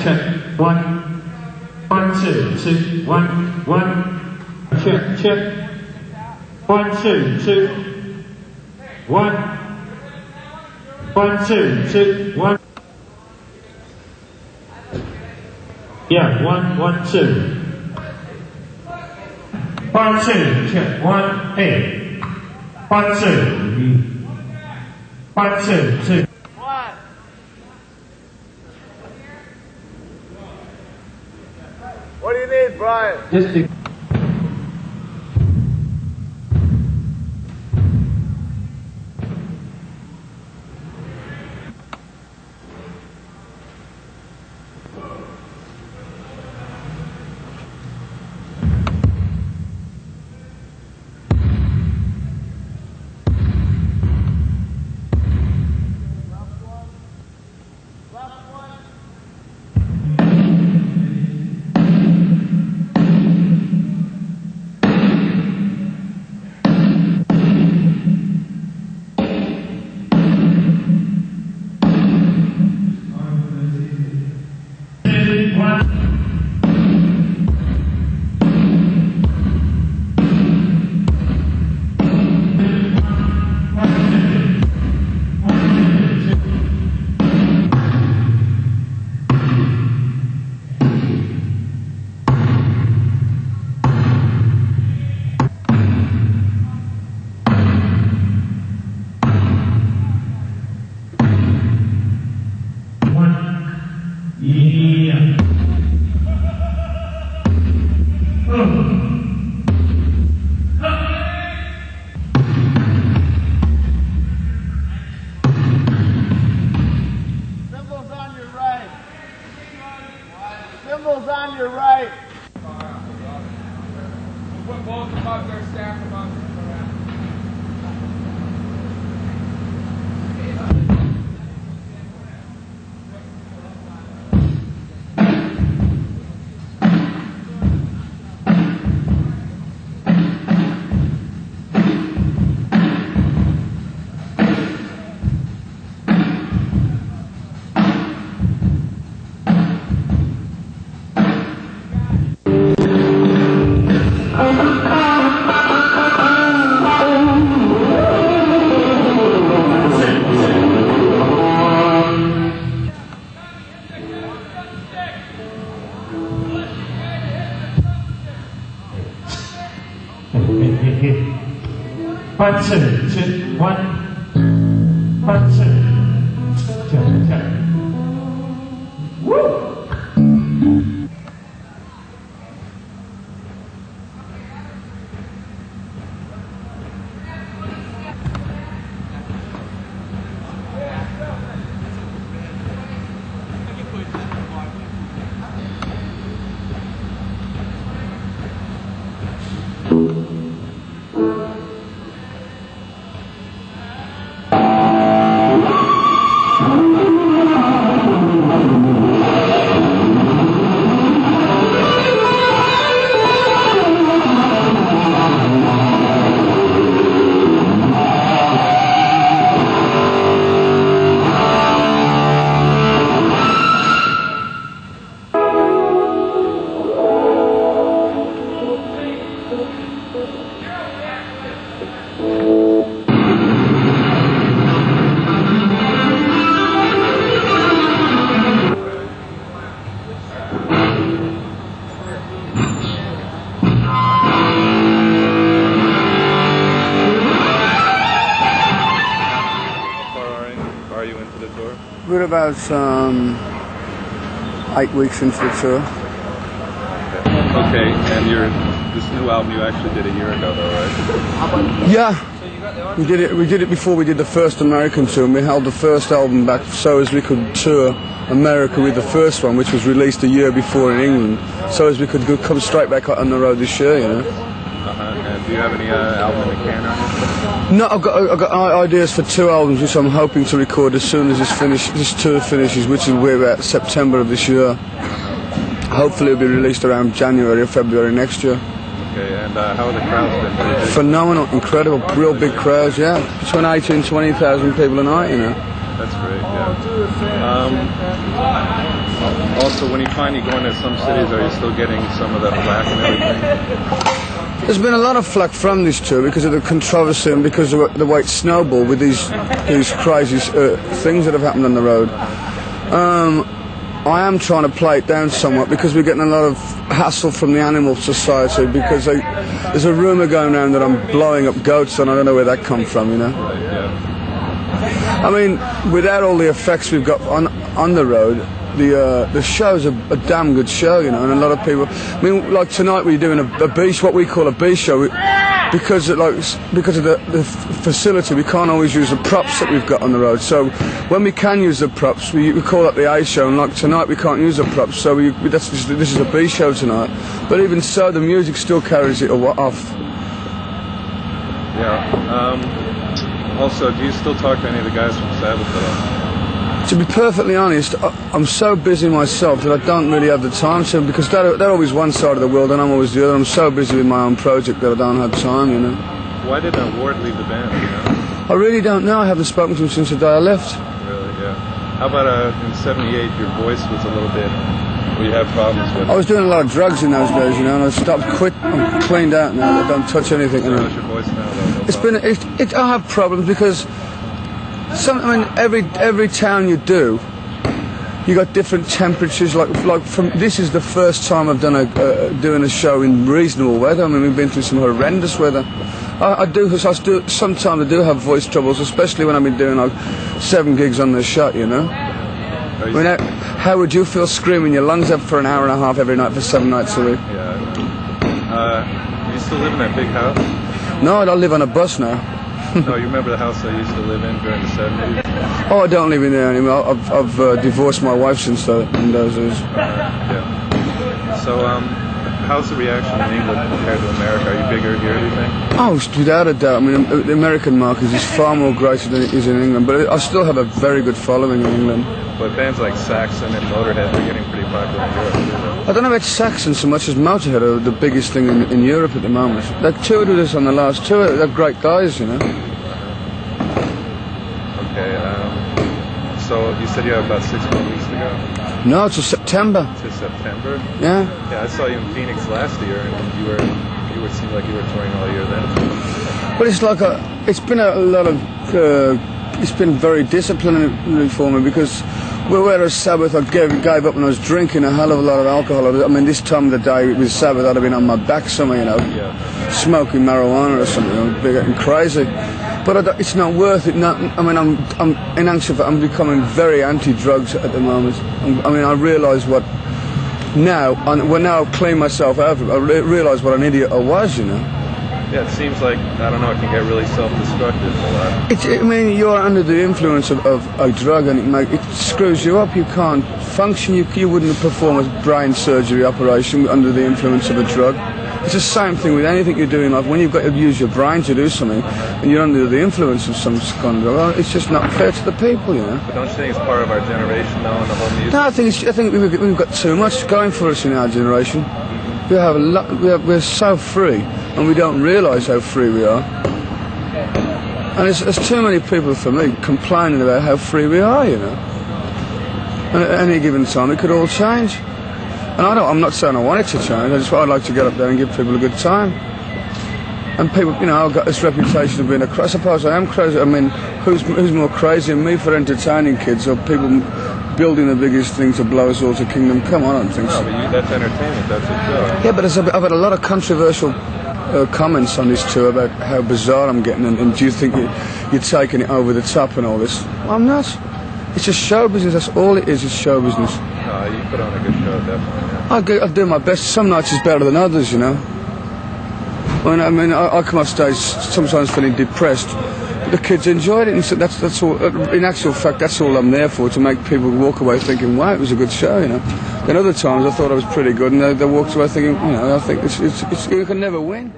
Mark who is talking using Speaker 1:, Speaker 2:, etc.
Speaker 1: check. 1, 1, 2, 2, 1, 1. Check, check. 1, 2, 2. 1. 1, 2, 2, 1. Yeah, 1, 1, 2. 1, 2, check. 1, 8. 1, 2. 1, 2, 2.
Speaker 2: What do you need, Brian?
Speaker 1: Just to One, two, two, one, 1, 2, check, check. Woo!
Speaker 3: We're about 8 weeks into the tour.
Speaker 4: Okay, and this new album you actually did a year ago, though, right?
Speaker 3: Yeah, we did it before we did the first American tour. And we held the first album back so as we could tour America with the first one, which was released a year before in England, so as we could come straight back on the road this year, you know.
Speaker 4: And do you have any album in the can or anything?
Speaker 3: No, I've got ideas for 2 albums, which I'm hoping to record as soon as this tour finishes, which will be about September of this year. Hopefully it'll be released around January or February next year.
Speaker 4: Okay, and how are the crowds been?
Speaker 3: Phenomenal, incredible, real big crowds, yeah. Between 18,000 and 20,000 people a night, you know.
Speaker 4: That's great, yeah. Also, when you find you go into some cities, are you still getting some of the flack and everything?
Speaker 3: There's been a lot of flack from this tour because of the controversy and because of the way it snowballed with these crazy things that have happened on the road. I am trying to play it down somewhat because we're getting a lot of hassle from the Animal Society because there's a rumour going around that I'm blowing up goats and I don't know where that come from, you know.
Speaker 4: Right, yeah.
Speaker 3: I mean, without all the effects we've got on the road, the show's a damn good show, you know, and a lot of people. I mean, like tonight we're doing a B, what we call a B show, because of the facility. We can't always use the props that we've got on the road. So when we can use the props, we call that the A show. And like tonight, we can't use the props, so this is a B show tonight. But even so, the music still carries it off.
Speaker 4: Yeah. Also, do you still talk to any of the guys from Sabbath at all?
Speaker 3: To be perfectly honest, I'm so busy myself that I don't really have the time to, because they're always one side of the world and I'm always the other. I'm so busy with my own project that I don't have time, you know.
Speaker 4: Why did Ward leave the band, you know?
Speaker 3: I really don't know. I haven't spoken to him since the day I left.
Speaker 4: Really, yeah. How about in '78, your voice was a little bit, well, you had problems with it?
Speaker 3: I was doing a lot of drugs in those days, you know, and I'm cleaned out now. I don't touch anything anymore.
Speaker 4: How's your voice now,
Speaker 3: It's I have problems because every town you do, you got different temperatures. This is the first time I've done doing a show in reasonable weather. I mean, we've been through some horrendous weather. Sometimes I do have voice troubles, especially when I've been doing like 7 gigs on the shot, you know. I mean, how would you feel screaming your lungs up for an hour and a half every night for 7 nights a week?
Speaker 4: Yeah. You still live in that big house?
Speaker 3: No, I live on a bus now.
Speaker 4: No, you remember the house I used to live in during the 70s?
Speaker 3: Oh, I don't live in there anymore. I've divorced my wife since in those days.
Speaker 4: Yeah. So, how's the reaction in England compared to America? Are you bigger here, do you think?
Speaker 3: Oh, without a doubt. I mean, the American market is far more greater than it is in England, but I still have a very good following in England.
Speaker 4: But bands like Saxon and Motorhead are getting pretty popular in Europe.
Speaker 3: I don't know about Saxon so much as Motorhead are the biggest thing in Europe at the moment. They toured with us on the last tour. They're great guys, you know.
Speaker 4: Okay, so you said you have about 6 more weeks to go?
Speaker 3: No, it's September.
Speaker 4: To September?
Speaker 3: Yeah.
Speaker 4: Yeah, I saw you in Phoenix last year, and you seemed like you were touring all year then.
Speaker 3: But it's been a lot of, it's been very disciplinary for me because whereas Sabbath I gave up when I was drinking a hell of a lot of alcohol. I mean, this time of the day with Sabbath I'd have been on my back somewhere, you know, smoking marijuana or something, you know, getting crazy. But it's not worth it. I'm becoming very anti-drugs at the moment. I realise what now. When now I've cleaned myself out of it, I realise what an idiot I was. You know.
Speaker 4: Yeah, it seems like it can get really self-destructive a lot.
Speaker 3: You're under the influence of a drug, and it screws you up. You can't function. You wouldn't perform a brain surgery operation under the influence of a drug. It's the same thing with anything you do in life. When you've got to use your brain to do something, and you're under the influence of some kind of drug, it's just not fair to the people, you know.
Speaker 4: But don't you think it's part of our generation now and the whole music?
Speaker 3: No, I think we've got too much going for us in our generation. We have a lot. We're so free, and we don't realise how free we are. And there's too many people, for me, complaining about how free we are, you know. And at any given time, it could all change. And I'm not saying I want it to change. I'd like to get up there and give people a good time. And people, you know, I've got this reputation of being I suppose I am crazy. I mean, who's more crazy than me for entertaining kids or people building the biggest thing to blow us all to kingdom come? I don't think so.
Speaker 4: No, but that's entertainment. That's a show.
Speaker 3: Yeah, but I've had a lot of controversial comments on this tour about how bizarre I'm getting and do you think you're taking it over the top and all this? Well, I'm not. It's just show business. That's all it is show business.
Speaker 4: No, you put on a good show, definitely. Yeah.
Speaker 3: I do my best. Some nights is better than others, you know. I come off stage sometimes feeling depressed, but the kids enjoyed it, and so that's all. In actual fact, that's all I'm there for, to make people walk away thinking, "Wow, it was a good show," you know. Then other times I thought I was pretty good, and they walked away thinking, you know, I think it's you can never win.